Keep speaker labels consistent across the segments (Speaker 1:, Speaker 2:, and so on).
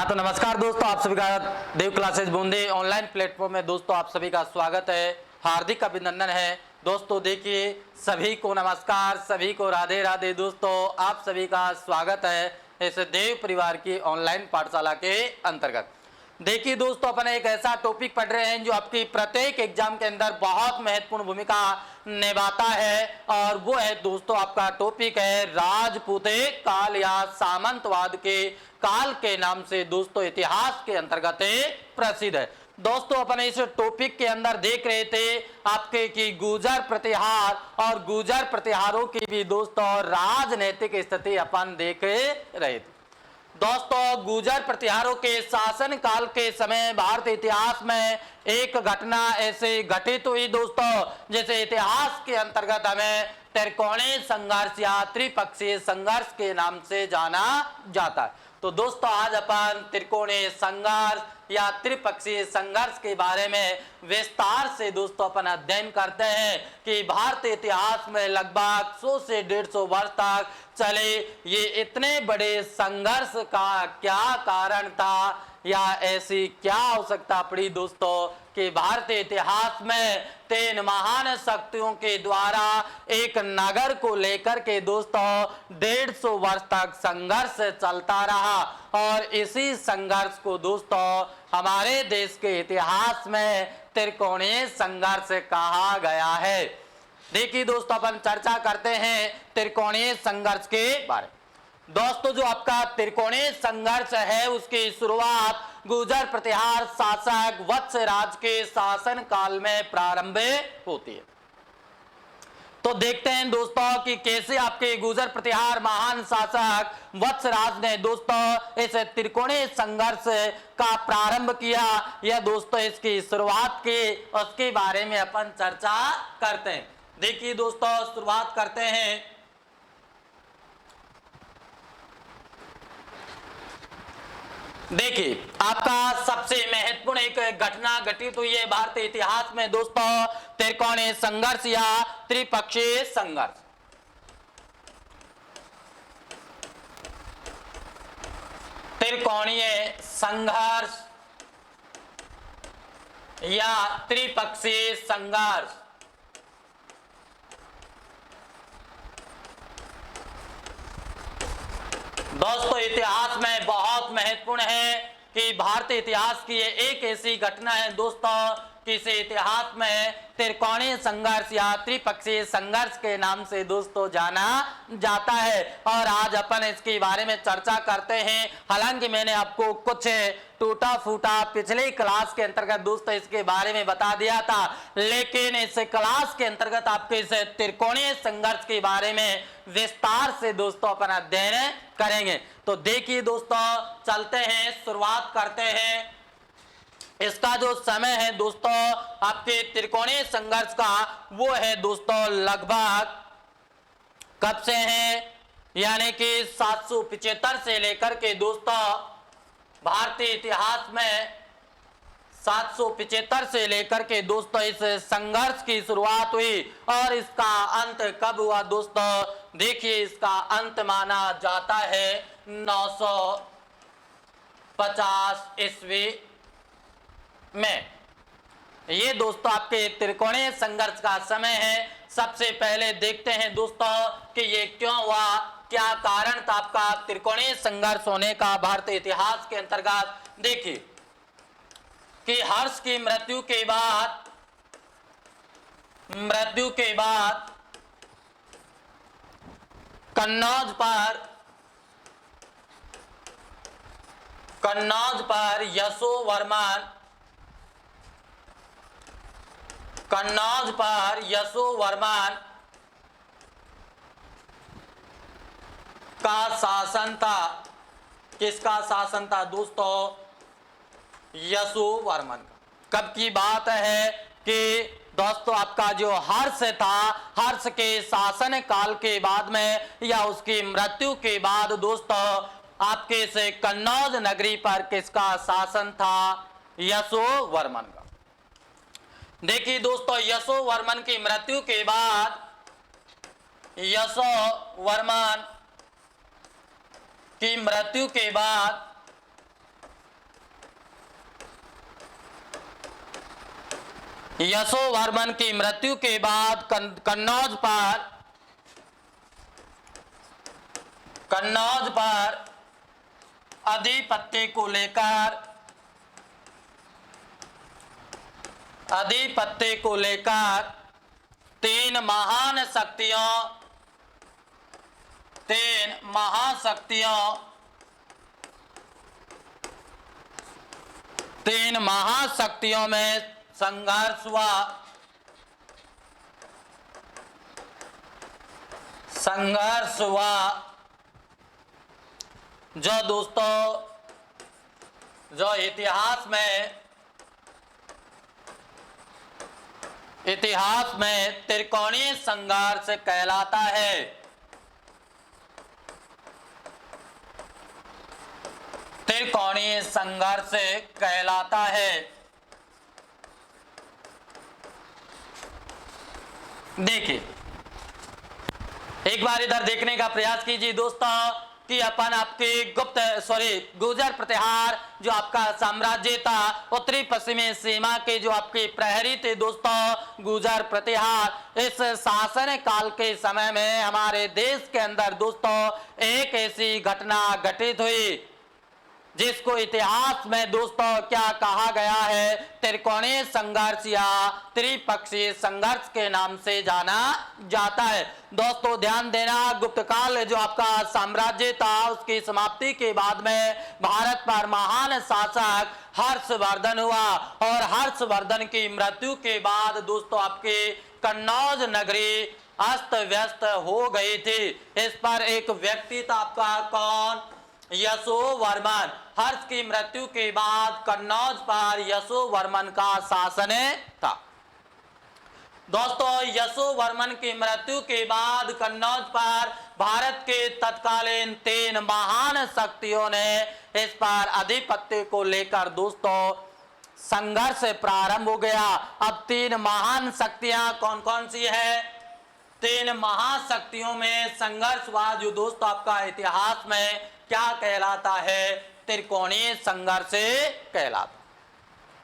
Speaker 1: हाँ तो नमस्कार दोस्तों, आप सभी का देव क्लासेस बूंदी ऑनलाइन प्लेटफॉर्म में दोस्तों आप सभी का स्वागत है, हार्दिक अभिनंदन है। दोस्तों देखिए, सभी को नमस्कार, सभी को राधे राधे। दोस्तों आप सभी का स्वागत है इस देव परिवार की ऑनलाइन पाठशाला के अंतर्गत। देखिए दोस्तों, अपन एक ऐसा टॉपिक पढ़ रहे हैं जो आपकी प्रत्येक एग्जाम के अंदर बहुत महत्वपूर्ण भूमिका निभाता है, और वो है दोस्तों आपका टॉपिक है राजपूते काल या सामंतवाद के काल के नाम से दोस्तों इतिहास के अंतर्गत प्रसिद्ध है। दोस्तों अपन इस टॉपिक के अंदर देख रहे थे आपके कि गुर्जर प्रतिहार और गुर्जर प्रतिहारों की भी दोस्तों राजनीतिक स्थिति अपन देख रहे थे। दोस्तों गुर्जर प्रतिहारों के शासन काल के समय भारतीय इतिहास में एक घटना ऐसे घटित हुई दोस्तों, जैसे इतिहास के अंतर्गत हमें त्रिकोणीय संघर्ष या त्रिपक्षीय संघर्ष के नाम से जाना जाता है। तो दोस्तों आज अपन त्रिकोणीय संघर्ष या त्रिपक्षीय संघर्ष के बारे में विस्तार से दोस्तों अपन अध्ययन करते हैं कि भारतीय इतिहास में लगभग 100 से 150 वर्ष तक चले ये इतने बड़े संघर्ष का क्या कारण था, या ऐसी क्या आवश्यकता पड़ी दोस्तों कि भारतीय इतिहास में 3 महान शक्तियों के द्वारा एक नगर को लेकर के दोस्तों 150 वर्ष तक संघर्ष चलता रहा, और इसी संघर्ष को दोस्तों हमारे देश के इतिहास में त्रिकोणीय संघर्ष कहा गया है। देखिए दोस्तों अपन चर्चा करते हैं त्रिकोणीय संघर्ष के बारे में। दोस्तों जो आपका त्रिकोणीय संघर्ष है उसकी शुरुआत गुर्जर प्रतिहार शासक वत्सराज के शासन काल में प्रारंभ होती है। तो देखते हैं दोस्तों कि कैसे आपके गुर्जर प्रतिहार महान शासक वत्सराज ने दोस्तों इस त्रिकोणीय संघर्ष का प्रारंभ किया, या दोस्तों इसकी शुरुआत की उसके बारे में अपन चर्चा करते हैं। देखिए दोस्तों शुरुआत करते हैं। देखिए आपका सबसे महत्वपूर्ण एक घटना घटित हुई है भारतीय इतिहास में दोस्तों, त्रिकोणीय संघर्ष या त्रिपक्षीय संघर्ष। त्रिकोणीय संघर्ष या त्रिपक्षीय संघर्ष। दोस्तों इतिहास में बहुत महत्वपूर्ण है कि भारतीय इतिहास की ये एक ऐसी घटना है दोस्तों कि इसे इतिहास में त्रिकोणीय संघर्ष या त्रिपक्षीय संघर्ष के नाम से दोस्तों जाना जाता है, और आज अपन इसके बारे में चर्चा करते हैं। हालांकि मैंने आपको कुछ टूटा फूटा पिछले क्लास के अंतर्गत दोस्तों इसके बारे में बता दिया था, लेकिन इस क्लास के अंतर्गत आपके इस त्रिकोणीय संघर्ष के बारे में विस्तार से दोस्तों अपन अध्ययन करेंगे। तो देखिए दोस्तों चलते हैं, शुरुआत करते हैं। इसका जो समय है दोस्तों आपके त्रिकोणीय संघर्ष का वो है दोस्तों लगभग कब से है, यानी कि 775 से लेकर के दोस्तों भारतीय इतिहास में 775 से लेकर के दोस्तों इस संघर्ष की शुरुआत हुई, और इसका अंत कब हुआ दोस्तों? देखिए इसका अंत माना जाता है 950 ईस्वी में। ये दोस्तों आपके त्रिकोणीय संघर्ष का समय है। सबसे पहले देखते हैं दोस्तों कि ये क्यों हुआ, क्या कारण था आपका त्रिकोणीय संघर्ष होने का भारतीय इतिहास के अंतर्गत। देखिए कि हर्ष की मृत्यु के बाद कन्नौज पर यशोवर्मन का शासन था। किसका शासन था दोस्तों? यशोवर्मन का। कब की बात है कि दोस्तों आपका जो हर्ष था, हर्ष के शासन काल के बाद में या उसकी मृत्यु के बाद दोस्तों आपके से कन्नौज नगरी पर किसका शासन था? यशोवर्मन का। देखिए दोस्तों यशोवर्मन की मृत्यु के बाद यशोवर्मन की मृत्यु के बाद यशोवर्मन की मृत्यु के बाद कन्नौज पर आधिपत्य को लेकर तीन महाशक्तियों में संघर्ष हुआ जो दोस्तों जो इतिहास में त्रिकोणीय संघर्ष कहलाता है। त्रिकोणीय संघर्ष कहलाता है। देखिए एक बार इधर देखने का प्रयास कीजिए दोस्तों कि अपन आपके गुर्जर प्रतिहार जो आपका साम्राज्य था, उत्तरी पश्चिमी सीमा के जो आपके प्रहरी थे दोस्तों गुर्जर प्रतिहार, इस शासन काल के समय में हमारे देश के अंदर दोस्तों एक ऐसी घटना घटित हुई जिसको इतिहास में दोस्तों क्या कहा गया है, त्रिकोणीय संघर्ष या त्रिपक्षीय संघर्ष के नाम से जाना जाता है। दोस्तों ध्यान देना, गुप्त काल जो आपका साम्राज्य था उसकी समाप्ति के बाद में भारत पर महान शासक हर्षवर्धन हुआ और हर्षवर्धन की मृत्यु के बाद दोस्तों आपके कन्नौज नगरी अस्त व्यस्त हो गई थी। इस पर एक व्यक्ति था आपका कौन, यशोवर्मन। हर्ष की मृत्यु के बाद कन्नौज पर यशोवर्मन का शासन था। दोस्तों यशोवर्मन की मृत्यु के बाद कन्नौज पर भारत के तत्कालीन तीन महान शक्तियों ने इस पर आधिपत्य को लेकर दोस्तों संघर्ष प्रारंभ हो गया। अब तीन महान शक्तियां कौन कौन सी है, तीन महाशक्तियों में संघर्ष हुआ जो दोस्तों आपका इतिहास में क्या कहलाता है, त्रिकोणीय संघर्ष कहलाता।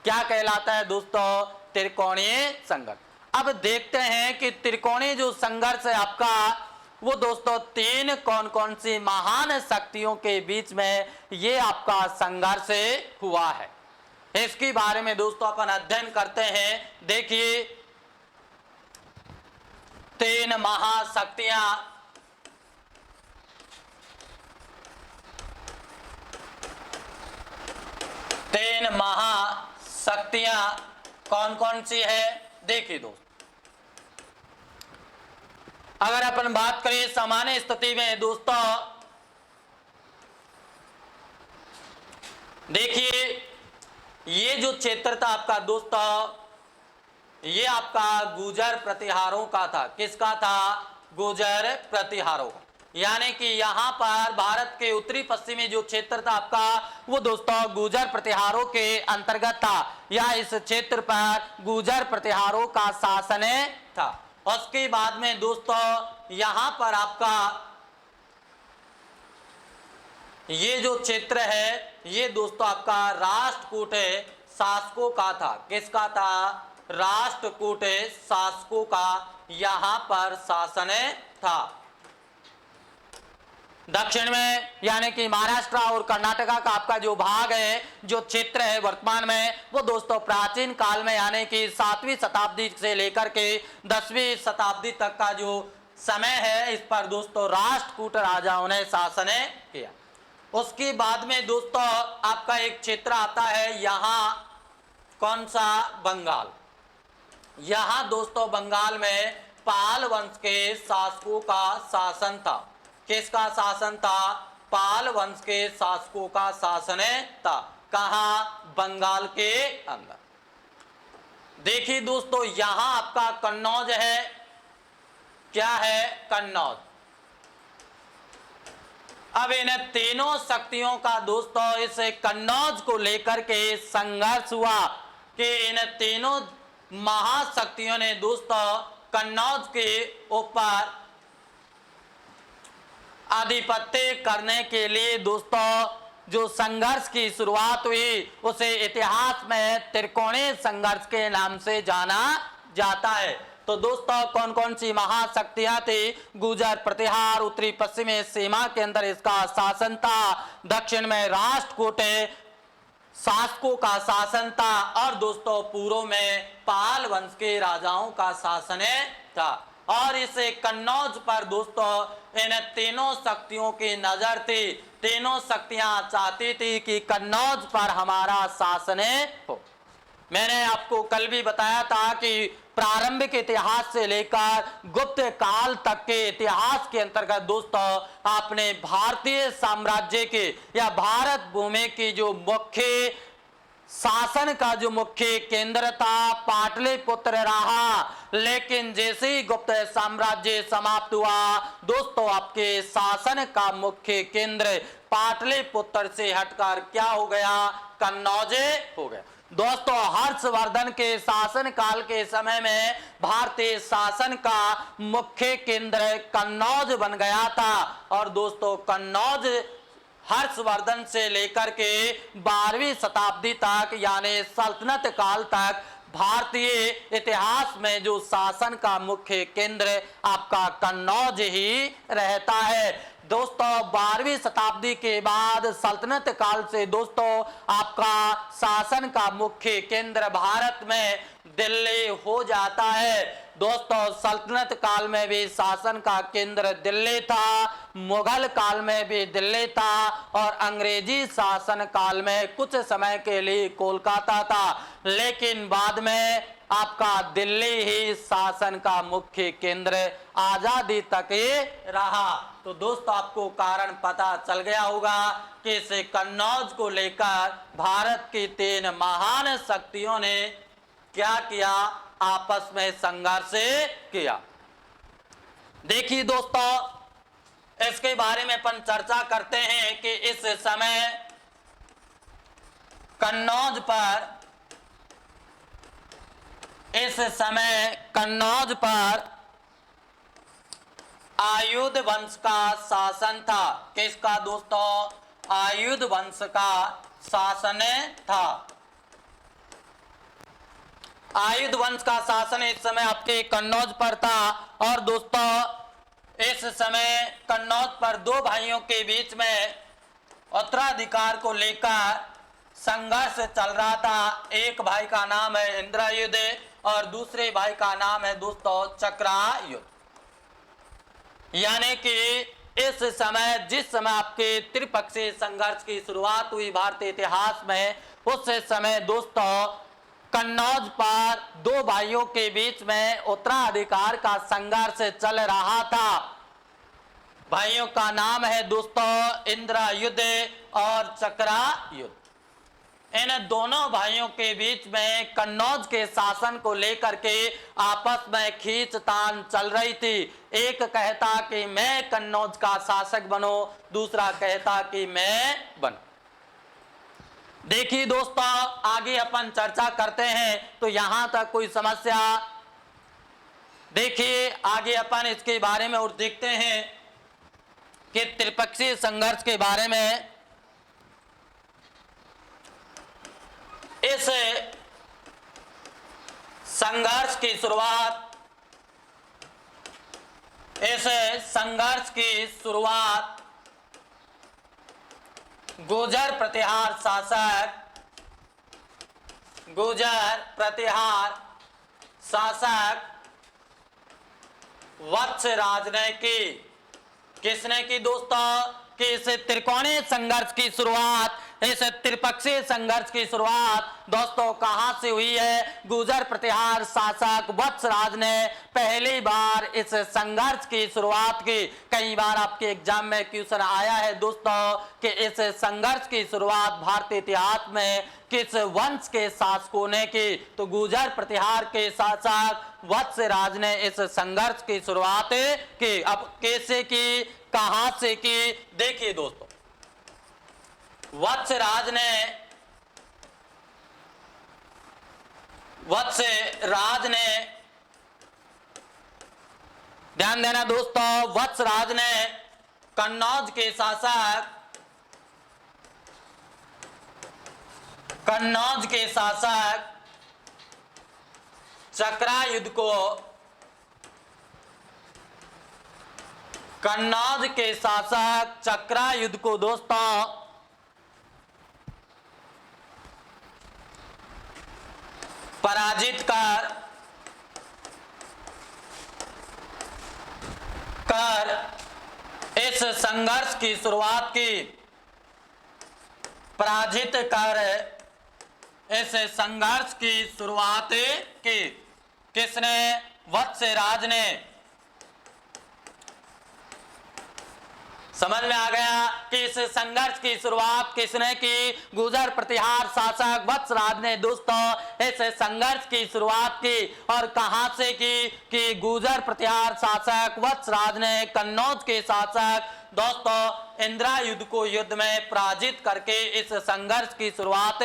Speaker 1: क्या कहलाता है दोस्तों, त्रिकोणीय संघर्ष। अब देखते हैं कि त्रिकोणीय जो संघर्ष है आपका वो दोस्तों तीन कौन कौन सी महान शक्तियों के बीच में ये आपका संघर्ष हुआ है, इसके बारे में दोस्तों अपन अध्ययन करते हैं। देखिए तीन महाशक्तियां कौन कौन सी है। देखिए दोस्तों अगर अपन बात करें सामान्य स्थिति में दोस्तों, देखिए ये जो क्षेत्र था आपका दोस्तों ये आपका गुर्जर प्रतिहारों का था। किसका था, गुर्जर प्रतिहारों का। यानी कि यहाँ पर भारत के उत्तरी पश्चिमी जो क्षेत्र था आपका वो दोस्तों गुर्जर प्रतिहारों के अंतर्गत था, या इस क्षेत्र पर गुर्जर प्रतिहारों का शासन था। उसके बाद में दोस्तों यहाँ पर आपका ये जो क्षेत्र है ये दोस्तों आपका राष्ट्रकूट शासकों का था। किसका था, राष्ट्रकूट शासकों का यहाँ पर शासन था। दक्षिण में यानी कि महाराष्ट्र और कर्नाटका का आपका जो भाग है, जो क्षेत्र है वर्तमान में, वो दोस्तों प्राचीन काल में यानी कि 7वीं शताब्दी से लेकर के 10वीं शताब्दी तक का जो समय है इस पर दोस्तों राष्ट्रकूट राजाओं ने शासन किया। उसके बाद में दोस्तों आपका एक क्षेत्र आता है यहाँ, कौन सा, बंगाल। यहाँ दोस्तों बंगाल में पाल वंश के शासकों का शासन था। किसका शासन था, पाल वंश के शासकों का शासन था। कहां, बंगाल के अंदर। देखिए दोस्तों यहां आपका कन्नौज है। क्या है, कन्नौज। अब इन तीनों शक्तियों का दोस्तों इस कन्नौज को लेकर के संघर्ष हुआ कि इन तीनों महाशक्तियों ने दोस्तों कन्नौज के ऊपर आधिपत्य करने के लिए दोस्तों जो संघर्ष की शुरुआत हुई उसे इतिहास में त्रिकोणीय संघर्ष के नाम से जाना जाता है। तो दोस्तों कौन कौन सी महाशक्तियां थी? गुर्जर प्रतिहार उत्तरी पश्चिमी सीमा के अंदर इसका शासन था, दक्षिण में राष्ट्रकूट शासकों का शासन था और दोस्तों पूर्व में पाल वंश के राजाओं का शासन था। और इस कन्नौज पर दोस्तों इन तीनों शक्तियों की नजर थी। तीनों शक्तियां चाहती थी कि कन्नौज पर हमारा शासन हो। मैंने आपको कल भी बताया था कि प्रारंभिक इतिहास से लेकर गुप्त काल तक के इतिहास के अंतर्गत दोस्तों आपने भारतीय साम्राज्य के या भारत भूमि की जो मुख्य शासन का जो मुख्य केंद्र था पाटलिपुत्र रहा, लेकिन जैसे ही गुप्त साम्राज्य समाप्त हुआ दोस्तों आपके शासन का मुख्य केंद्र पाटलिपुत्र से हटकर क्या हो गया? कन्नौज हो गया। दोस्तों हर्षवर्धन के शासन काल के समय में भारतीय शासन का मुख्य केंद्र कन्नौज बन गया था और दोस्तों कन्नौज हर्षवर्धन से लेकर के 12वीं शताब्दी तक यानी सल्तनत काल तक भारतीय इतिहास में जो शासन का मुख्य केंद्र आपका कन्नौज ही रहता है। दोस्तों 12वीं शताब्दी के बाद सल्तनत काल से दोस्तों आपका शासन का मुख्य केंद्र भारत में दिल्ली हो जाता है। दोस्तों सल्तनत काल में भी शासन का केंद्र दिल्ली था, मुगल काल में भी दिल्ली था और अंग्रेजी शासन काल में कुछ समय के लिए कोलकाता था, लेकिन बाद में आपका दिल्ली ही शासन का मुख्य केंद्र आजादी तक ही रहा। तो दोस्तों आपको कारण पता चल गया होगा कि इस कन्नौज को लेकर भारत की 3 महान शक्तियों ने क्या किया? आपस में संघर्ष किया। देखिए दोस्तों इसके बारे में अपन चर्चा करते हैं कि इस समय कन्नौज पर आयुध वंश का शासन था। किसका दोस्तों? आयुध वंश का शासन था। आयुध वंश का शासन इस समय आपके कन्नौज पर था और दोस्तों इस समय कन्नौज पर 2 भाइयों के बीच में उत्तराधिकार को लेकर संघर्ष चल रहा था। एक भाई का नाम है इंद्रयुध और दूसरे भाई का नाम है दोस्तों चक्रायुध। यानी कि इस समय जिस समय आपके त्रिपक्षीय संघर्ष की शुरुआत हुई भारतीय इतिहास में, उस समय दोस्तों कन्नौज पर 2 भाइयों के बीच में उत्तराधिकार का संघर्ष चल रहा था। भाइयों का नाम है दोस्तों इंद्रयुध और चक्रायुध। इन दोनों भाइयों के बीच में कन्नौज के शासन को लेकर के आपस में खींचतान चल रही थी। एक कहता कि मैं कन्नौज का शासक बनो, दूसरा कहता कि मैं बन। देखिए दोस्तों आगे अपन चर्चा करते हैं तो यहां तक कोई समस्या? देखिए आगे अपन इसके बारे में और देखते हैं कि त्रिपक्षीय संघर्ष के बारे में। इस संघर्ष की शुरुआत गुर्जर प्रतिहार शासक वत्सराज ने की। किसने की दोस्तों? कि इस त्रिकोणीय संघर्ष की शुरुआत, इस त्रिपक्षीय संघर्ष की शुरुआत दोस्तों कहां से हुई है? गुर्जर प्रतिहार शासक वत्सराज ने पहली बार इस संघर्ष की शुरुआत की। कई बार आपके एग्जाम में क्वेश्चन आया है दोस्तों कि इस संघर्ष की शुरुआत भारतीय इतिहास में किस वंश के शासकों ने की? तो गुर्जर प्रतिहार के शासक वत्सराज ने इस संघर्ष की शुरुआत की। अब कैसे की, कहां से की? देखिए दोस्तों वत्सराज ने ध्यान देना दोस्तों, वत्सराज ने कन्नौज के शासक कन्नौज के शासक चक्रायुध को कन्नौज के शासक चक्रायुध को दोस्तों पराजित कर इस संघर्ष की शुरुआत की। पराजित कर इस संघर्ष की शुरुआत की। किसने? वत्सराज ने। समझ में आ गया कि इस संघर्ष की शुरुआत किसने की? गुर्जर प्रतिहार शासक वत्सराज ने दोस्तों इस संघर्ष की शुरुआत की। और कहां से की? कि गुर्जर प्रतिहार शासक वत्सराज ने कन्नौज के शासक दोस्तों इंद्रायुध को युद्ध में पराजित करके इस संघर्ष की शुरुआत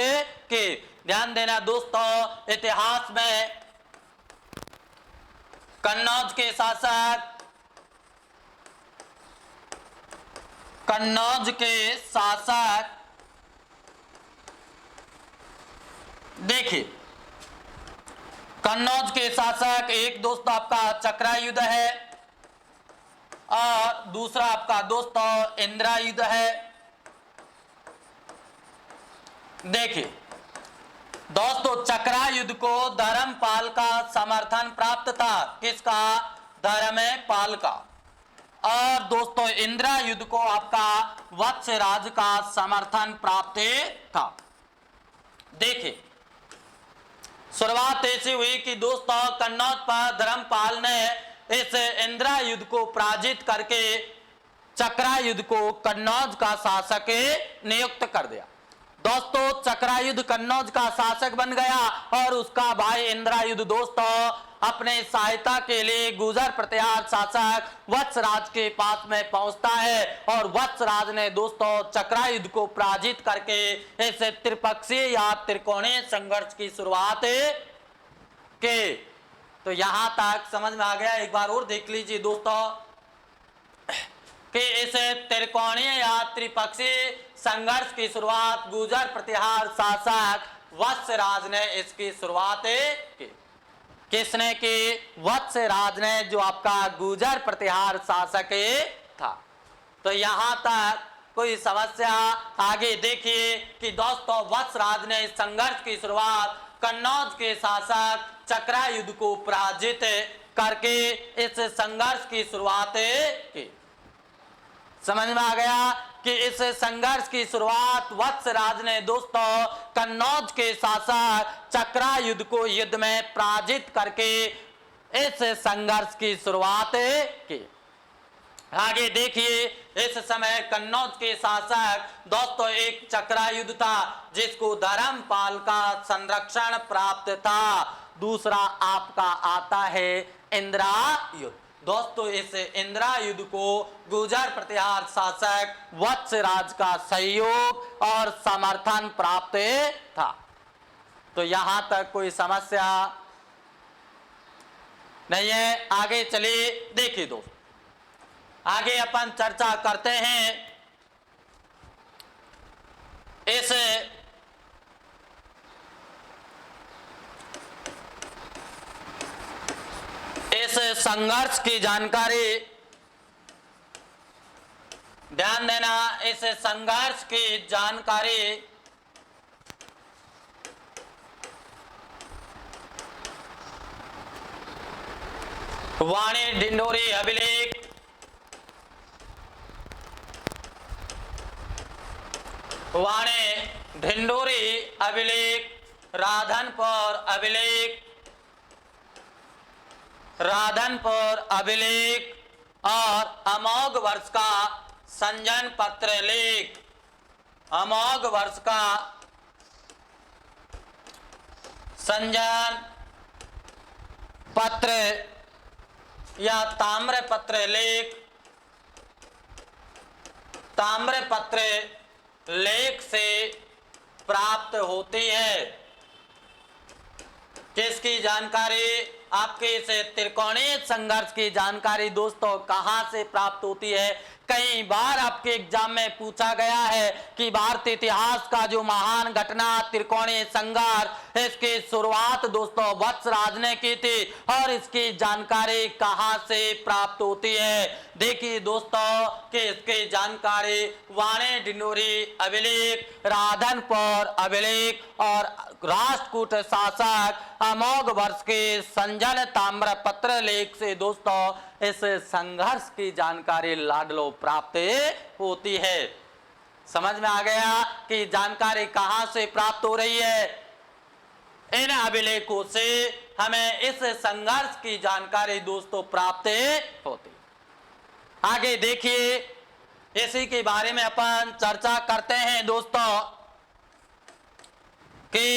Speaker 1: की। ध्यान देना दोस्तों, इतिहास में कन्नौज के शासक देखिए, कन्नौज के शासक एक दोस्तों आपका चक्रायुध है और दूसरा आपका दोस्तों इंद्रायुध है। देखिए दोस्तों, चक्रायुध को धर्मपाल का समर्थन प्राप्त था। किसका? धर्मपाल का। और दोस्तों इंद्रायुध को आपका वत्सराज का समर्थन प्राप्त था। देखिए शुरुआत ऐसी हुई कि दोस्तों कन्नौज पर धर्मपाल ने इस इंद्रायुध को पराजित करके चक्रायुध को कन्नौज का शासक नियुक्त कर दिया। दोस्तों चक्रायुध कन्नौज का शासक बन गया और उसका भाई इंद्रायुध दोस्तों अपने सहायता के लिए गुर्जर प्रतिहार शासक वत्सराज के पास में पहुंचता है और वत्सराज ने दोस्तों चक्रायुध को पराजित करके इस त्रिपक्षीय या त्रिकोणीय संघर्ष की शुरुआत की। तो यहां तक समझ में आ गया। एक बार और देख लीजिए दोस्तों कि इस त्रिकोणीय या त्रिपक्षीय संघर्ष की शुरुआत गुर्जर प्रतिहार शासक वत्सराज ने इसकी शुरुआत की। किसने की? वत्सराज ने, जो आपका गुर्जर प्रतिहार शासक था। तो यहां तक कोई समस्या? आगे देखिए कि दोस्तों वत्सराज ने इस संघर्ष की शुरुआत कन्नौज के शासक चक्रायुध को पराजित करके इस संघर्ष की शुरुआत की। समझ में आ गया कि इस संघर्ष की शुरुआत वत्सराज ने दोस्तों कन्नौज के शासक चक्रायुध को युद्ध में पराजित करके इस संघर्ष की शुरुआत की। आगे देखिए, इस समय कन्नौज के शासक दोस्तों एक चक्रायुध था जिसको धर्मपाल का संरक्षण प्राप्त था। दूसरा आपका आता है इंद्रायुध। दोस्तों इस इंद्रायुध को गुर्जर प्रतिहार शासक वत्सराज का सहयोग और समर्थन प्राप्त था। तो यहां तक कोई समस्या नहीं है। आगे चलिए देखिए दोस्तों, आगे अपन चर्चा करते हैं इस संघर्ष की जानकारी। ध्यान देना, इस संघर्ष की जानकारी वाणी ढिंढोरी अभिलेख राधनपुर अभिलेख और अमोघ वर्ष का संजन पत्र लेख। अमोघ वर्ष का संजन पत्र या ताम्र पत्र लेख। ताम्र पत्र लेख से प्राप्त होती है। किसकी जानकारी? आपके इस त्रिकोणीय संघर्ष की जानकारी दोस्तों कहां से प्राप्त होती है? कई बार आपके एग्जाम में पूछा गया है कि भारतीय इतिहास का जो महान घटना त्रिकोणीय संघर्ष, इसकी शुरुआत दोस्तों वत्सराज ने की थी और इसकी जानकारी कहां से प्राप्त होती है। देखिए दोस्तों कि इसकी जानकारी वाणी ढिंडोरी अभिलेख, राधनपुर अभिलेख और राष्ट्रकूट शासक अमोघ वर्ष के संजन ताम्रपत्र लेख से दोस्तों इस संघर्ष की जानकारी लाडलो प्राप्त होती है। समझ में आ गया कि जानकारी कहां से प्राप्त हो रही है। इन अभिलेखों से हमें इस संघर्ष की जानकारी दोस्तों प्राप्त होती। आगे देखिए, इसी के बारे में अपन चर्चा करते हैं दोस्तों कि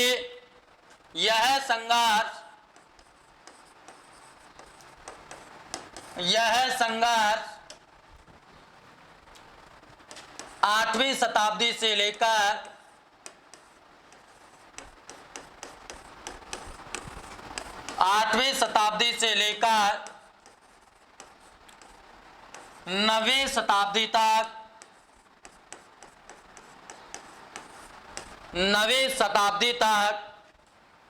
Speaker 1: यह संघर्ष 8वीं शताब्दी से लेकर 9वीं शताब्दी तक 9वीं शताब्दी तक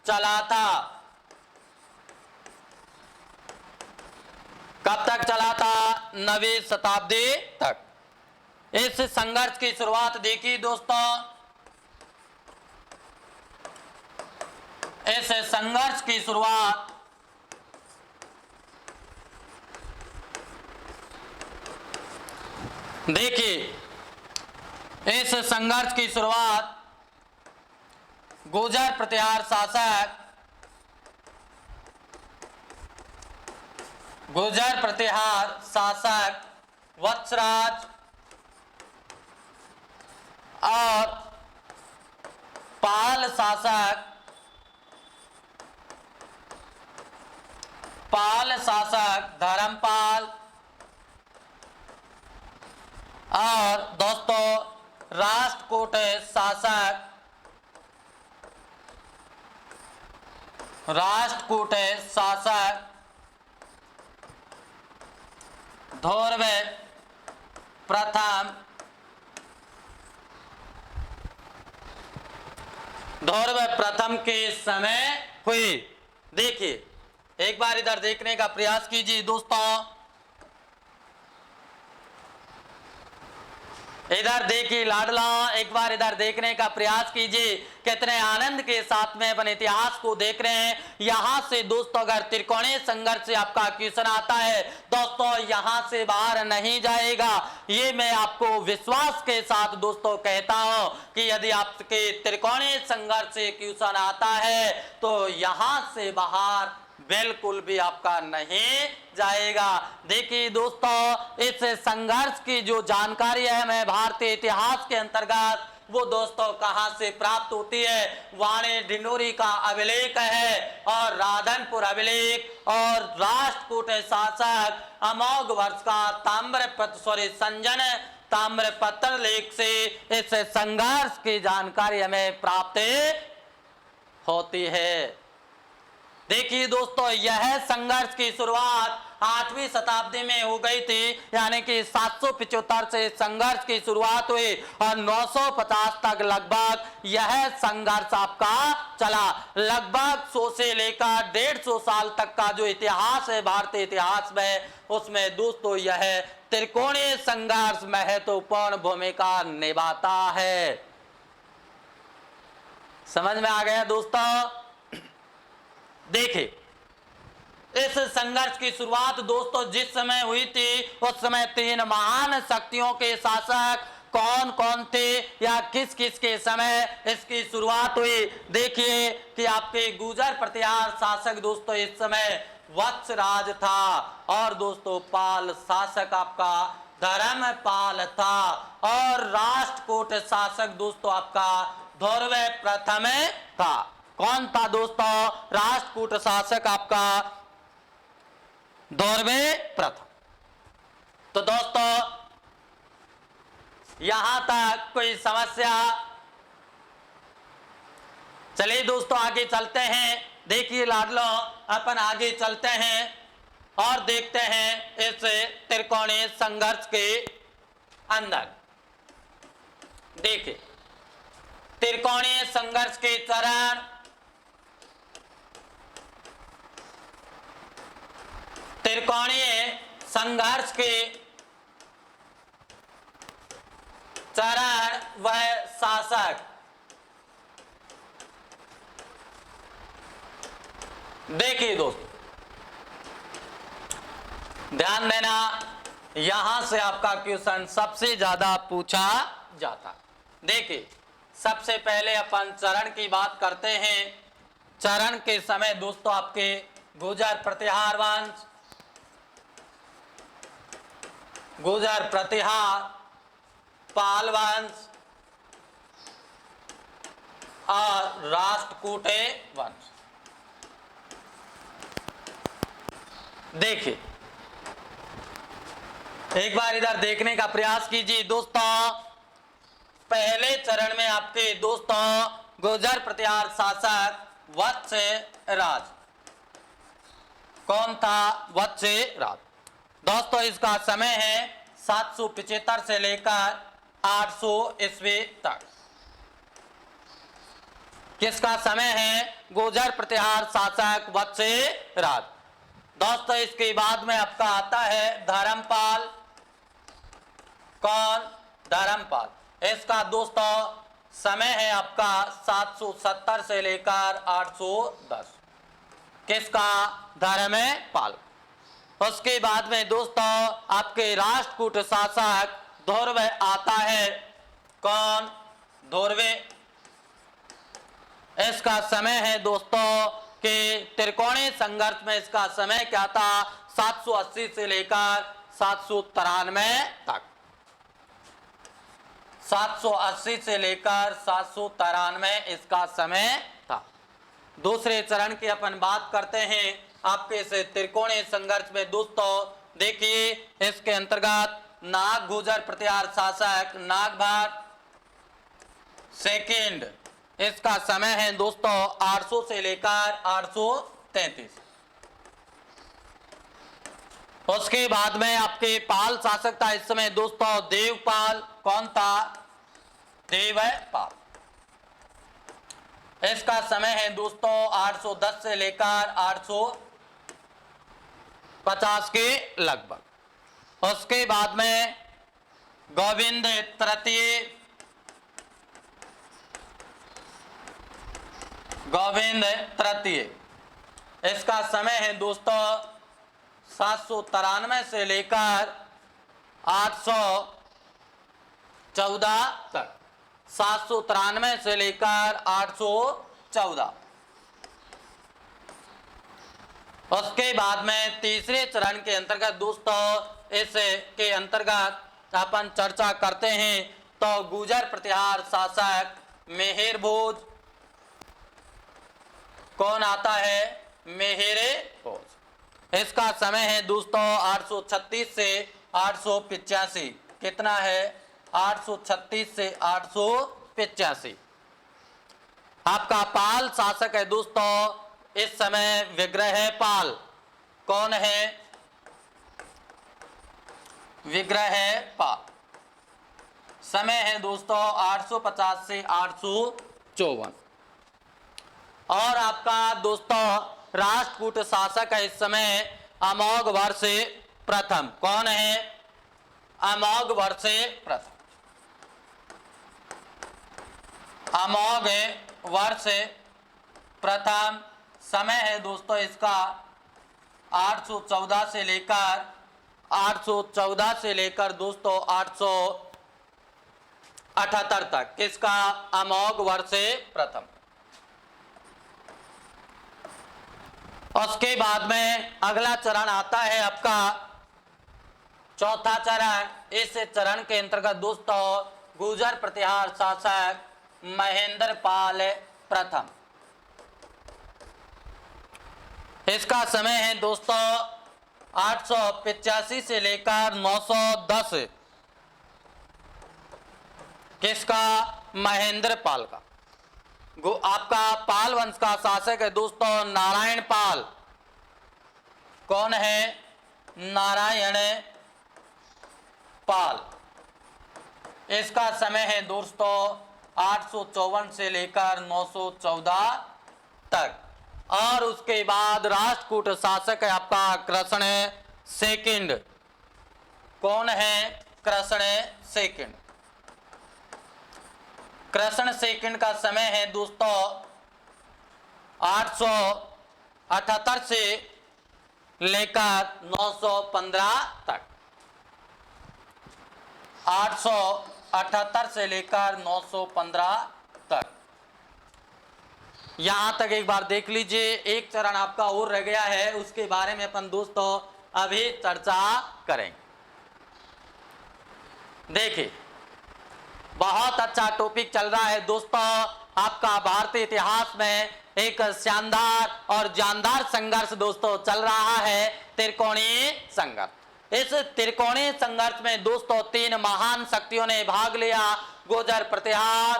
Speaker 1: चला था। कब तक चला था? 9वीं शताब्दी तक। इस संघर्ष की शुरुआत देखिए दोस्तों, इस संघर्ष की शुरुआत देखिए, इस संघर्ष की शुरुआत गुर्जर प्रतिहार शासक वत्सराज और पाल शासक धर्मपाल और दोस्तों राष्ट्रकूट शासक धोरवे प्रथम के समय हुई। देखिए, एक बार इधर देखने का प्रयास कीजिए दोस्तों, इधर देखिए लाडला, एक बार इधर देखने का प्रयास कीजिए। कितने आनंद के साथ में अपन इतिहास को देख रहे हैं। यहां से दोस्तों अगर त्रिकोणीय संघर्ष से आपका क्वेश्चन आता है दोस्तों, यहां से बाहर नहीं जाएगा। ये मैं आपको विश्वास के साथ दोस्तों कहता हूं कि यदि आपके त्रिकोणीय संघर्ष से क्वेश्चन आता है तो यहां से बाहर बिल्कुल भी आपका नहीं जाएगा। देखिए दोस्तों, इस संघर्ष की जो जानकारी है हमें भारतीय इतिहास के अंतर्गत वो दोस्तों कहां से प्राप्त होती है? वाणी ढिंडोरी का अभिलेख है और राधनपुर अभिलेख और राष्ट्रकूट शासक अमोघ वर्ष का संजन ताम्रपत्र लेख से इस संघर्ष की जानकारी हमें प्राप्त होती है। देखिए दोस्तों, यह संघर्ष की शुरुआत 8वीं शताब्दी में हो गई थी, यानी कि 775 से संघर्ष की शुरुआत हुई और 950 तक लगभग यह संघर्ष आपका चला। लगभग 100 से लेकर 150 साल तक का जो इतिहास है भारतीय इतिहास में, उसमें दोस्तों यह त्रिकोणीय संघर्ष महत्वपूर्ण भूमिका निभाता है। समझ में आ गया दोस्तों? देखिए, इस संघर्ष की शुरुआत दोस्तों जिस समय हुई थी उस समय 3 महान शक्तियों के शासक कौन कौन थे या किस किस के समय इसकी शुरुआत हुई। देखिए कि आपके गुर्जर प्रतिहार शासक दोस्तों इस समय वत्सराज था और दोस्तों पाल शासक आपका धर्मपाल था और राष्ट्रकूट शासक दोस्तों आपका धोरवे प्रथम था। कौन था दोस्तों? राष्ट्रकूट शासक आपका धोरवे प्रथम। तो दोस्तों यहां तक कोई समस्या? चलिए दोस्तों आगे चलते हैं। देखिए लाडलो, अपन आगे चलते हैं और देखते हैं इस त्रिकोणीय संघर्ष के अंदर। देखिए, त्रिकोणीय संघर्ष के चरण, त्रिकोणीय संघर्ष के चरण व शासक। देखिए दोस्तों, ध्यान देना, यहां से आपका क्वेश्चन सबसे ज्यादा पूछा जाता। देखिए, सबसे पहले अपन चरण की बात करते हैं। चरण के समय दोस्तों आपके गुर्जर प्रतिहार वंश, गुर्जर प्रतिहार, पाल वंश और राष्ट्रकूटे वंश। देखिए, एक बार इधर देखने का प्रयास कीजिए दोस्तों। पहले चरण में आपके दोस्तों गुर्जर प्रतिहार शासक वत्स राज। कौन था? वत्स राज। दोस्तों इसका समय है 775 से लेकर 800 ईस्वी तक। किसका समय है? गुर्जर प्रतिहार शासक वत्स राज। दोस्तों इसके बाद में आपका आता है धर्मपाल। कौन? धर्मपाल। इसका दोस्तों समय है आपका 770 से लेकर 810। किसका? धर्मपाल। उसके बाद में दोस्तों आपके राष्ट्रकूट शासक धुर्व आता है। कौन? धुर्व। इसका समय है दोस्तों कि त्रिकोणीय संघर्ष में इसका समय क्या था? 780 से लेकर 793 तक। 780 से लेकर 793 इसका समय था। दूसरे चरण की अपन बात करते हैं आपके से त्रिकोणीय संघर्ष में दोस्तों। देखिए, इसके अंतर्गत नाग गुर्जर प्रतिहार शासक नागभट्ट सेकंड। इसका समय है दोस्तों 800 से लेकर 833। उसके बाद में आपके पाल शासक था इस समय दोस्तों देवपाल। कौन था? देवपाल। इसका समय है दोस्तों 810 से लेकर 850 के लगभग। उसके बाद में गोविंद तृतीय। गोविंद तृतीय। इसका समय है दोस्तों 793 से लेकर 814 तक। 793 से लेकर 814। उसके बाद में तीसरे चरण के अंतर्गत दोस्तों इसके अंतर्गत अपन चर्चा करते हैं तो गुर्जर प्रतिहार शासक मिहिर भोज। कौन आता है? मिहिर भोज। इसका समय है दोस्तों 836 से 885। कितना है? 836 से 885। आपका पाल शासक है दोस्तों इस समय विग्रह पाल। कौन है? विग्रह पाल। समय है दोस्तों 850 से 854। और आपका दोस्तों राष्ट्रकूट शासक है इस समय अमोघ वर्ष प्रथम। कौन है? अमोघ वर्ष प्रथम। अमोघ वर्ष प्रथम। समय है दोस्तों इसका 814 से लेकर दोस्तों 878 तक। किसका? अमोघ वर्ष प्रथम। उसके बाद में अगला चरण आता है आपका चौथा चरण। इस चरण के अंतर्गत दोस्तों गुर्जर प्रतिहार शासक महेंद्र पाल प्रथम। इसका समय है दोस्तों 885 से लेकर 910। किसका? महेंद्र पाल का। आपका पाल वंश का शासक है दोस्तों नारायण पाल। कौन है? नारायण पाल। इसका समय है दोस्तों 854 से लेकर 914 तक। और उसके बाद राष्ट्रकूट शासक है आपका कृष्ण सेकंड। कौन है? कृष्ण सेकंड। कृष्ण सेकंड का समय है दोस्तों 878 से लेकर 915 तक। 878 से लेकर 915 तक। यहां तक एक बार देख लीजिए। एक चरण आपका और रह गया है, उसके बारे में अपन दोस्तों अभी चर्चा करेंगे। देखिए, बहुत अच्छा टॉपिक चल रहा है दोस्तों। आपका भारतीय इतिहास में एक शानदार और जानदार संघर्ष दोस्तों चल रहा है, त्रिकोणीय संघर्ष। इस त्रिकोणीय संघर्ष में दोस्तों 3 महान शक्तियों ने भाग लिया। गुर्जर प्रतिहार,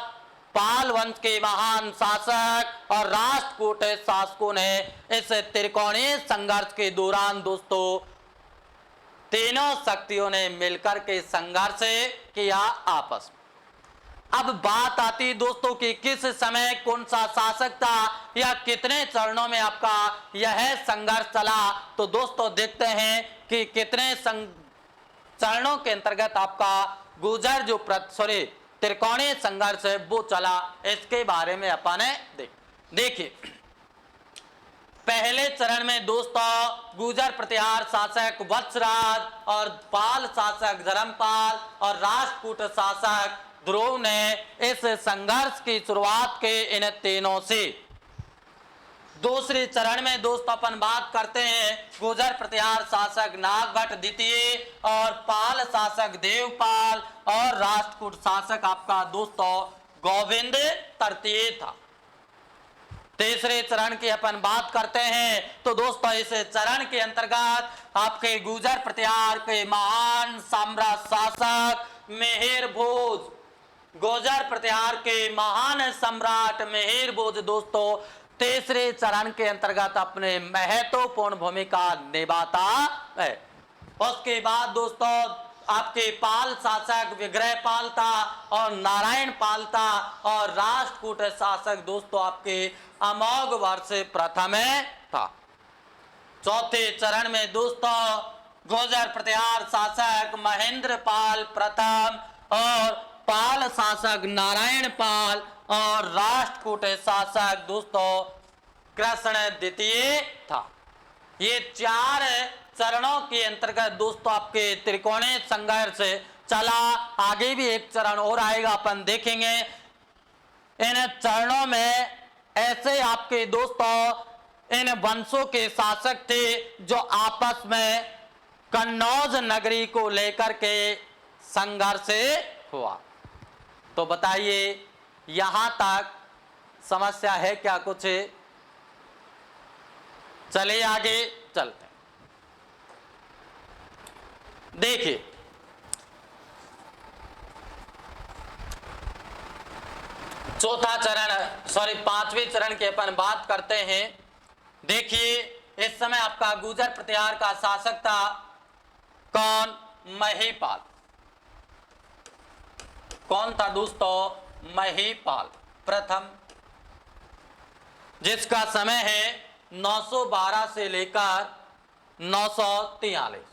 Speaker 1: पाल वंश के महान शासक और राष्ट्रकूट शासकों ने इस त्रिकोणीय संघर्ष के दौरान दोस्तों तीनों शक्तियों ने मिलकर के संघर्ष किया आपस में। अब बात आती है दोस्तों कि किस समय कौन सा शासक था या कितने चरणों में आपका यह संघर्ष चला। तो दोस्तों देखते हैं कि कितने चरणों के अंतर्गत आपका गुर्जर जो त्रिकोणीय संघर्ष है वो चला, इसके बारे में अपन देखिए। पहले चरण में दोस्तों गुर्जर प्रतिहार शासक वत्सराज और पाल शासक धर्मपाल और राष्ट्रकूट शासक ध्रुव ने इस संघर्ष की शुरुआत के इन तीनों से। दूसरे चरण में दोस्तों अपन बात करते हैं गुर्जर प्रतिहार शासक नागभट्ट द्वितीय और पाल शासक देवपाल और राष्ट्रकूट शासक आपका दोस्तों गोविंद तृतीय था। तीसरे चरण की अपन बात करते हैं तो दोस्तों इस चरण के अंतर्गत आपके गुर्जर प्रतिहार के महान सम्राट शासक मिहिर भोज, गुर्जर प्रतिहार के महान सम्राट मिहिर भोज दोस्तों तीसरे चरण के अंतर्गत अपने महत्वपूर्ण भूमिका निभाता है। उसके बाद दोस्तों आपके पाल शासक विग्रहपाल था और नारायण पाल था और राष्ट्रकूट शासक दोस्तों आपके अमोघ वर्ष प्रथम था। चौथे चरण में दोस्तों गुर्जर प्रतिहार शासक महेंद्र पाल प्रथम और पाल शासक नारायण पाल और राष्ट्रकूट शासक दोस्तों कृष्ण द्वितीय था। ये 4 चरणों के अंतर्गत दोस्तों आपके त्रिकोणीय संघर्ष चला। आगे भी एक चरण और आएगा, अपन देखेंगे। इन चरणों में ऐसे आपके दोस्तों इन वंशों के शासक थे जो आपस में कन्नौज नगरी को लेकर के संघर्ष हुआ। तो बताइए यहां तक समस्या है क्या कुछ? चलिए आगे चलते हैं। देखिए चौथा चरण पांचवें चरण की अपन बात करते हैं। देखिए इस समय आपका गुर्जर प्रतिहार का शासक था कौन? महिपाल। कौन था दोस्तों? महिपाल प्रथम, जिसका समय है 912 से लेकर 943।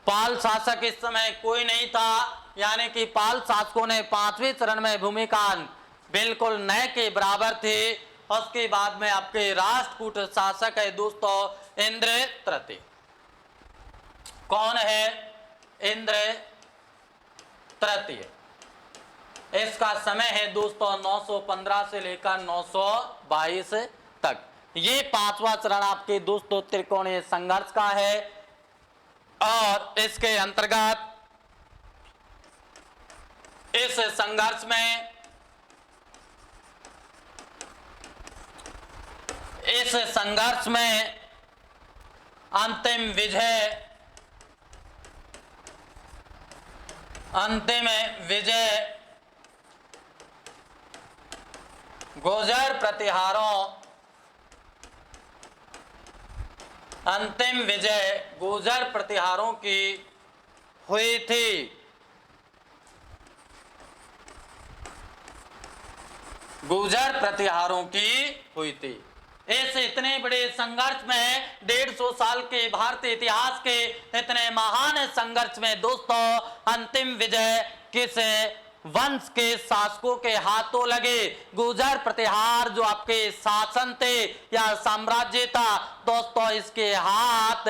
Speaker 1: पाल शासक इस समय कोई नहीं था, यानी कि पाल शासकों ने 5वें चरण में भूमिका बिल्कुल नए के बराबर थी। उसके बाद में आपके राष्ट्रकूट शासक है दोस्तों इंद्र तृतीय। कौन है? इंद्र तृतीय। इसका समय है दोस्तों 915 से लेकर 922 तक। ये 5वां चरण आपके दोस्तों त्रिकोणीय संघर्ष का है और इसके अंतर्गत इस संघर्ष में अंतिम विजय गुर्जर प्रतिहारों अंतिम विजय गुर्जर प्रतिहारों की हुई थी। गुर्जर प्रतिहारों की हुई थी। इस इतने बड़े संघर्ष में 150 साल के भारतीय इतिहास के इतने महान संघर्ष में दोस्तों अंतिम विजय किस वंश के शासकों के हाथों लगे? गुर्जर प्रतिहार जो आपके शासन थे या साम्राज्य था दोस्तों, इसके हाथ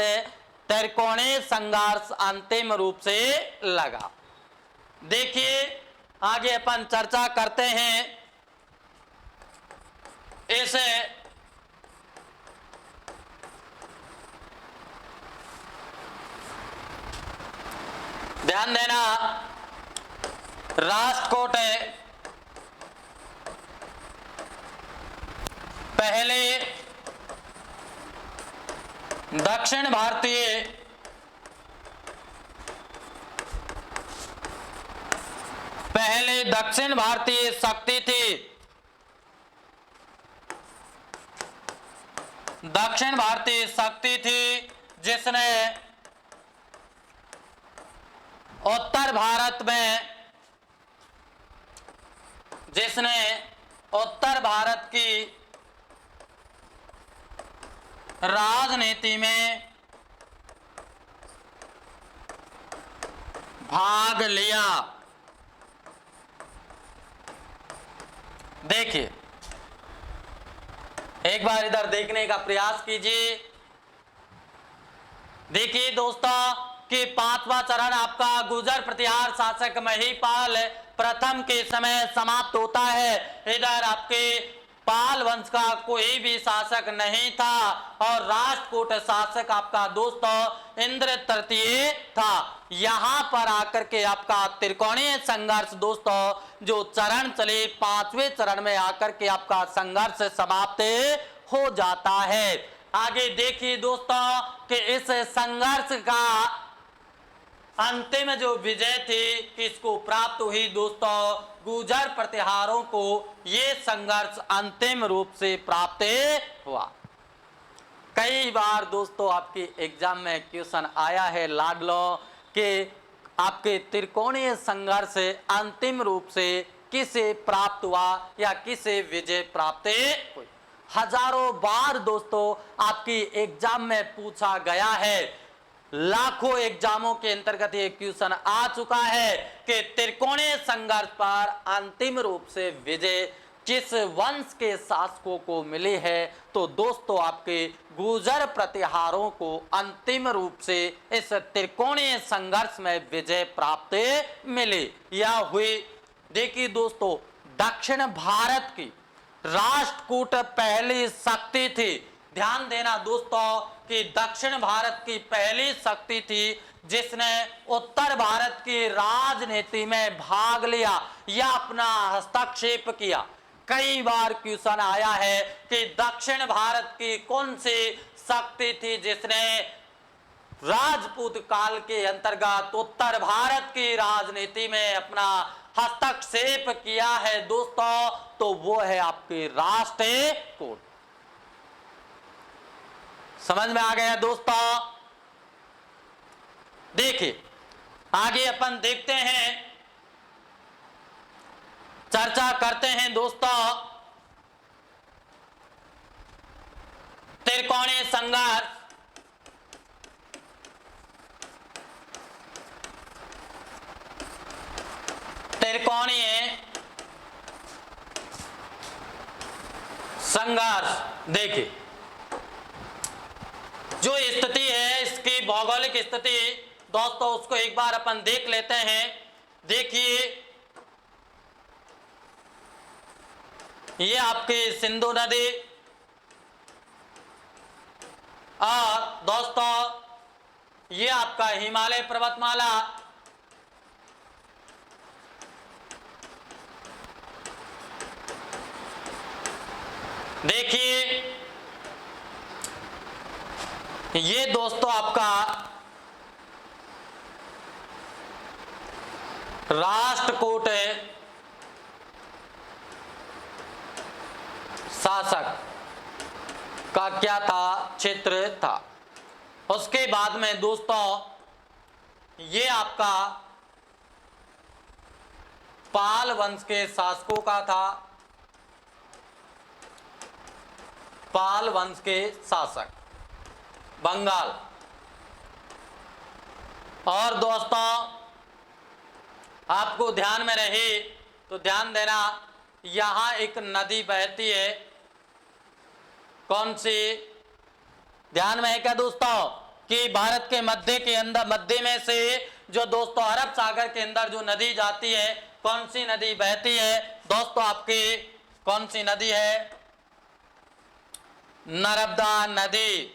Speaker 1: त्रिकोणीय संघर्ष अंतिम रूप से लगा। देखिए आगे अपन चर्चा करते हैं इस ध्यान देना राष्ट्रकूट पहले दक्षिण भारतीय शक्ति थी। दक्षिण भारतीय शक्ति थी जिसने उत्तर भारत की राजनीति में भाग लिया। देखिए एक बार इधर देखने का प्रयास कीजिए। देखिए दोस्तों कि पांचवा चरण आपका गुर्जर प्रतिहार शासक महिपाल प्रथम के समय समाप्त होता है। इधर आपके पाल वंश का कोई भी शासक नहीं था और राष्ट्रकूट शासक आपका दोस्तों इंद्र तृतीय था। यहां पर आकर के आपका त्रिकोणीय संघर्ष दोस्तों जो चरण चले, पांचवें चरण में आकर के आपका संघर्ष समाप्त हो जाता है। आगे देखिए दोस्तों कि इस संघर्ष का अंतिम जो विजय थी किसको प्राप्त हुई दोस्तों? गुर्जर प्रतिहारों को ये संघर्ष अंतिम रूप से प्राप्त हुआ। कई बार दोस्तों आपके एग्जाम में क्वेश्चन आया है लाडलो कि आपके त्रिकोणीय संघर्ष अंतिम रूप से किसे प्राप्त हुआ या किसे विजय प्राप्त हुई। हजारों बार दोस्तों आपकी एग्जाम में पूछा गया है, लाखों एग्जामों के अंतर्गत ये क्वेश्चन आ चुका है कि त्रिकोणीय संघर्ष पर अंतिम रूप से विजय किस वंश के शासकों को मिली है। तो दोस्तों आपके गुर्जर प्रतिहारों को अंतिम रूप से इस त्रिकोणीय संघर्ष में विजय प्राप्त मिली या हुई। देखिए दोस्तों दक्षिण भारत की राष्ट्रकूट पहली शक्ति थी। ध्यान देना दोस्तों कि दक्षिण भारत की पहली शक्ति थी जिसने उत्तर भारत की राजनीति में भाग लिया या अपना हस्तक्षेप किया। कई बार क्वेश्चन आया है कि दक्षिण भारत की कौन सी शक्ति थी जिसने राजपूत काल के अंतर्गत उत्तर भारत की राजनीति में अपना हस्तक्षेप किया है दोस्तों? तो वो है आपके राष्ट्रकूट। समझ में आ गया दोस्तों? देखिए आगे अपन देखते हैं, चर्चा करते हैं दोस्तों त्रिकोणीय संघर्ष। त्रिकोणीय संघर्ष देखिए जो स्थिति है इसकी भौगोलिक स्थिति दोस्तों उसको एक बार अपन देख लेते हैं। देखिए ये आपकी सिंधु नदी और दोस्तों ये आपका हिमालय पर्वतमाला। देखिए ये दोस्तों आपका राष्ट्रकूट शासक का क्या था, क्षेत्र था। उसके बाद में दोस्तों ये आपका पाल वंश के शासकों का था। पाल वंश के शासक बंगाल। और दोस्तों आपको ध्यान में रहे तो ध्यान देना, यहां एक नदी बहती है, कौन सी? ध्यान में है क्या दोस्तों कि भारत के मध्य में से जो दोस्तों अरब सागर के अंदर जो नदी जाती है, कौन सी नदी बहती है दोस्तों? आपकी कौन सी नदी है? नर्मदा नदी।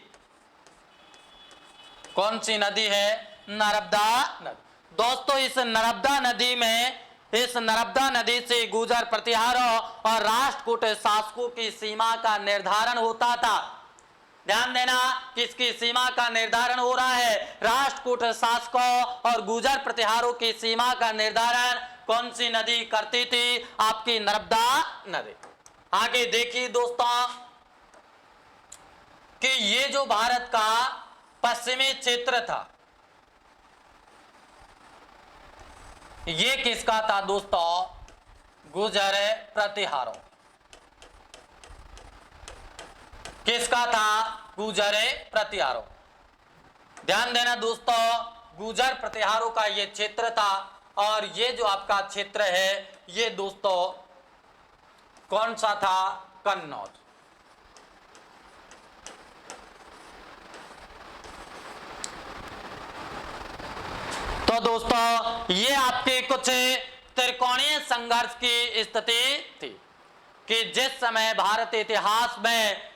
Speaker 1: कौन सी नदी है? नर्मदा नदी। दोस्तों इस नर्मदा नदी से गुजर प्रतिहारों और राष्ट्रकूट शासकों की सीमा का निर्धारण होता था। ध्यान देना, किसकी सीमा का निर्धारण हो रहा है? राष्ट्रकूट शासकों और गुजर प्रतिहारों की सीमा का निर्धारण कौन सी नदी करती थी? आपकी नर्मदा नदी। आगे देखिए दोस्तों कि ये जो भारत का पश्चिमी क्षेत्र था, ये किसका था दोस्तों? गुजर प्रतिहारों। किसका था? गुजर प्रतिहारों। ध्यान देना दोस्तों, गुजर प्रतिहारों का ये क्षेत्र था। और ये जो आपका क्षेत्र है ये दोस्तों कौन सा था? कन्नौज। तो दोस्तों ये आपके कुछ त्रिकोणीय संघर्ष की स्थिति थी कि जिस समय भारत इतिहास में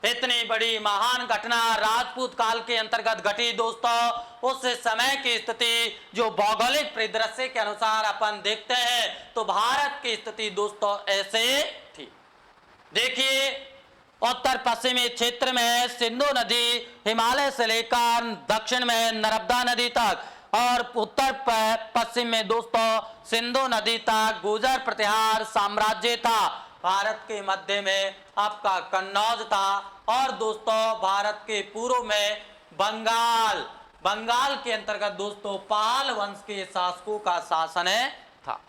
Speaker 1: इतनी बड़ी महान घटना राजपूत काल के अंतर्गत घटी दोस्तों, उस समय की स्थिति जो भौगोलिक परिदृश्य के अनुसार अपन देखते हैं तो भारत की स्थिति दोस्तों ऐसे थी। देखिए उत्तर पश्चिमी क्षेत्र में सिंधु नदी हिमालय से लेकर दक्षिण में नर्मदा नदी तक, और उत्तर पश्चिम में दोस्तों सिंधु नदी तक गुजर प्रतिहार साम्राज्य था। भारत के मध्य में आपका कन्नौज था। और दोस्तों भारत के पूर्व में बंगाल के अंतर्गत दोस्तों पाल वंश के शासकों का शासन था।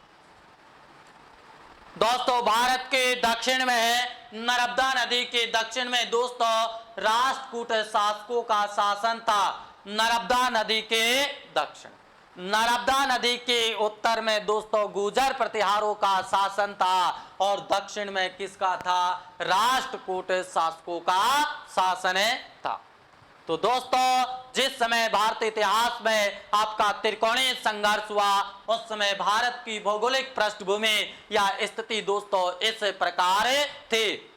Speaker 1: दोस्तों भारत के दक्षिण में नर्मदा नदी के दक्षिण में दोस्तों राष्ट्रकूट शासकों का शासन था। नर्मदा नदी के दक्षिण, नर्मदा नदी के उत्तर में दोस्तों गुजर प्रतिहारों का शासन था। और दक्षिण में किसका था? राष्ट्रकूट शासकों का शासन था। तो दोस्तों जिस समय भारतीय इतिहास में आपका त्रिकोणीय संघर्ष हुआ, उस समय भारत की भौगोलिक पृष्ठभूमि या स्थिति दोस्तों इस प्रकार थी।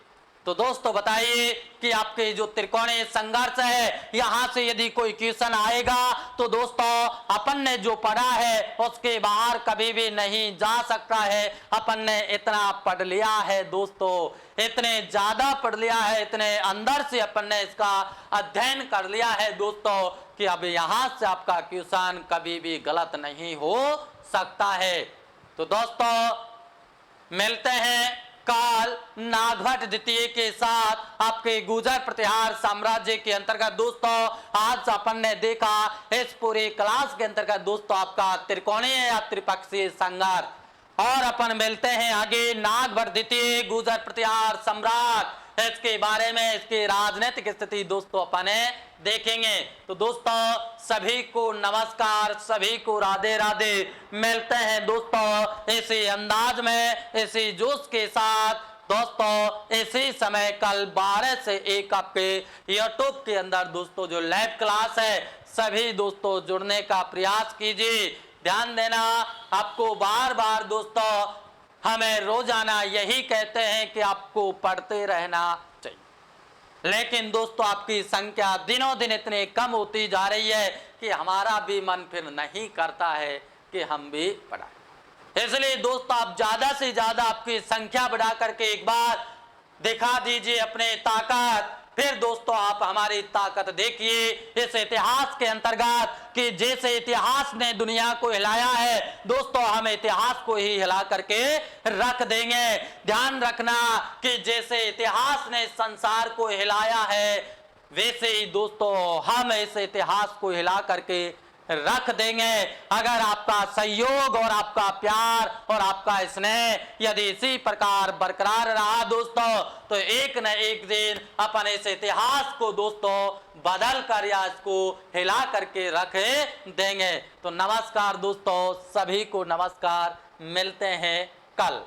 Speaker 1: तो दोस्तों बताइए कि आपके जो त्रिकोणीय संघर्ष है, यहां से यदि कोई क्वेश्चन आएगा तो दोस्तों अपन ने जो पढ़ा है उसके बाहर कभी भी नहीं जा सकता है। अपन ने इतना पढ़ लिया है दोस्तों, इतने ज्यादा पढ़ लिया है, इतने अंदर से अपन ने इसका अध्ययन कर लिया है दोस्तों कि अब यहां से आपका क्वेश्चन कभी भी गलत नहीं हो सकता है। तो दोस्तों मिलते हैं काल नागभट्ट द्वितीय के साथ आपके गुजर प्रतिहार साम्राज्य के अंतर्गत। दोस्तों आज अपन ने देखा इस पूरी क्लास के अंतर्गत दोस्तों आपका त्रिकोणीय या त्रिपक्षीय संघर्ष, और अपन मिलते हैं आगे नागभट्ट द्वितीय गुजर प्रतिहार सम्राट, इसके बारे में इसकी राजनीतिक स्थिति दोस्तों अपन देखेंगे। तो दोस्तों सभी को नमस्कार, सभी को राधे राधे। मिलते हैं दोस्तों इसी अंदाज में, इसी जोश के साथ दोस्तों इसी समय कल 12 से 1 आपके यूट्यूब के अंदर दोस्तों जो लाइव क्लास है, सभी दोस्तों जुड़ने का प्रयास कीजिए। ध्यान देना, आपको बार बार दोस्तों हमें रोजाना यही कहते हैं कि आपको पढ़ते रहना चाहिए, लेकिन दोस्तों आपकी संख्या दिनों दिन इतनी कम होती जा रही है कि हमारा भी मन फिर नहीं करता है कि हम भी पढ़ाएं। इसलिए दोस्तों आप ज्यादा से ज्यादा आपकी संख्या बढ़ा करके एक बार दिखा दीजिए अपने ताकत। फिर दोस्तों आप हमारी ताकत देखिए इस इतिहास के अंतर्गत कि जैसे इतिहास ने दुनिया को हिलाया है, दोस्तों हम इतिहास को ही हिला करके रख देंगे। ध्यान रखना कि जैसे इतिहास ने संसार को हिलाया है, वैसे ही दोस्तों हम इस इतिहास को हिला करके रख देंगे। अगर आपका सहयोग और आपका प्यार और आपका स्नेह यदि इसी प्रकार बरकरार रहा दोस्तों, तो एक न एक दिन अपन इस इतिहास को दोस्तों बदल कर या इसको हिला करके रख देंगे। तो नमस्कार दोस्तों, सभी को नमस्कार, मिलते हैं कल।